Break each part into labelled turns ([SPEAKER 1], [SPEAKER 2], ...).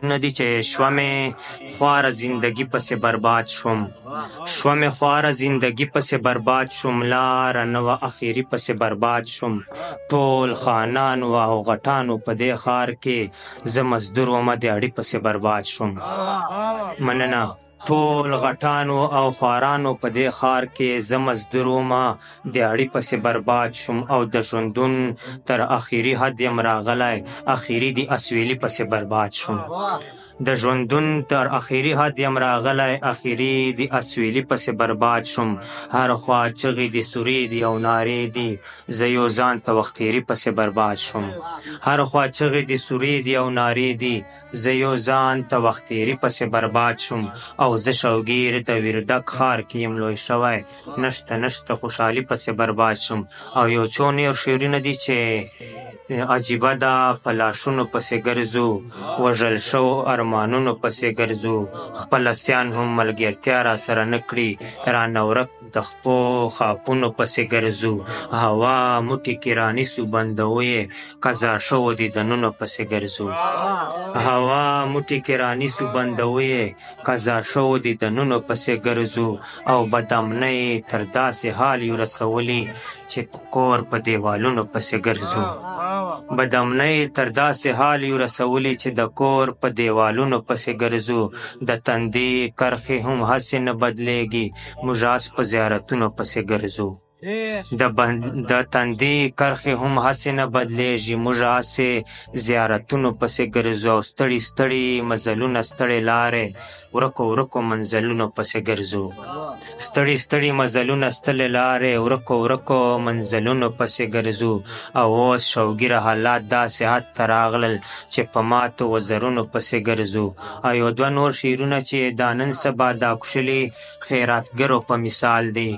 [SPEAKER 1] ندی چې شومې خواره زندگی پسې برباد شوم شومې خواره زندگی پسې برباد شوم لاره نه وه اخري پسې برباد شوم ټول خانانو او غټانو په دې ښار کې زه مزدور ومه د اړي پسې برباد شوم مننه ټول غټانو او خوارانو په دې ښار کې زه مزدور ومه د اړي پسې برباد شوم او د ژوندون تر اخري حد یم راغلی اخري د اسویلي پسې برباد شوم د ژوندون تر اخري حد یم راغلی اخري د اسویلي پسې برباد شوم هر خوا چغې دي سورې دي او نارې دي زه یو ځان ته وخت تېري پسې برباد شوم هر خوا چغې دي سورې دي او نارې دي زه یو ځان ته وخت تېري پسې برباد شوم او زه شوګیر د ویرډک ښار کې یم لوی شوی نشته خوشحالي پسې برباد شوم او یو څو نور شعرونه دي چې عجیبه ده په لاشونو پسې ګرځو وژل شوو ارمانونو پسې ګرځو خپله سیان هم ملګرتیا را سره نه کړي رانه ورک د خپو خاپونو پسې ګرځو هوا موټي کې رانیسو بندوو یې قضا شوو دیدنونو پسې ګرځو هوا موټي کې رانیسو بندوو یې قضا شوو دیدنونو پسې ګرځو او بدامنۍ تر داسې حال یو رسولي چې په کور په دیوالونو پسې ګرځو بدامنۍ تر داسې حال یو رسولي چې د کور په دیوالونو پسې ګرځو د تندي کرښې هم هسې نه بدلیږي موږ اس په زیارتونو پسې ګرځو د تندي کرښې هم هسې نه بدلیږي موږ هسې زیارتونو پسې ګرځو او ستړي ستړي مزلونه ستړې لارې ورکو منزلونو پسې ګرځو ستړي ستړي مزلونه ستړې لارې ورکو منزلونو پسې ګرځو او اوس شوګیره حالات داسې حد ته راغلل چې په ماتو وزرونو پسې ګرځو او یو دوه نور شعرونه چې دا نن سبا دا کوشلي خیراتګرو په مثال دی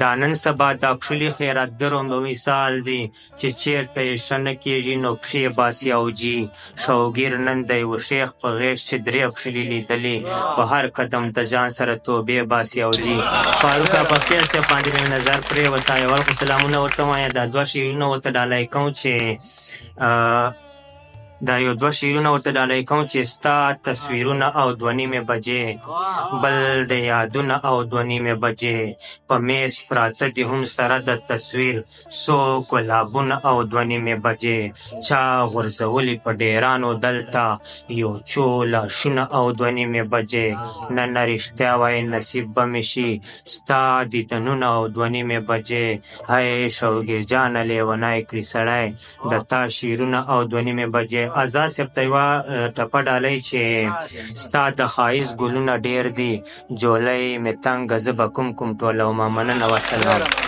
[SPEAKER 1] دا نن سبا دا کوشلي خیراتګرو په مثال دی چې چیرته یې ښه نه کېږي نو پښې باسي او جي شوګیر نن د یوه شیخ په غیږ چې درې کوشلي لیدلي په هر قدم د ځان سره توبې باسي او جي فاروقه په خیر صاحب باندې مې نظر پرېوته یو خو سلامونه ورته وایم دا دوه شعرونه ورته ډالۍ کوم چې دا یو دوه شعرونه ورته ډالۍ کوم چې ستا تصویرونه او دوه نیمې بجې بل د یادونه او دوه نیمې بجې په میز پراته دي هم سره د تصویر څو ګلابونه او دوه نیمې بجې چا غورځولي په ډیرانو دلته یو څو لاشونه او دوه نیمې بجې نه نه رښتیا وایي نصیب به مې شي ستا دیدنونه او دوه نیمې بجې هی شوګیر جانه لیونی کړي سړی د تا شعرونه او دوه نیمې بجې آزاد صاحب ته یوه ټپه ډالۍ چې ستا د ښایست ګلونه ډېر دي جولۍ مې تنګه زه به کوم ټولومه مننه وسلام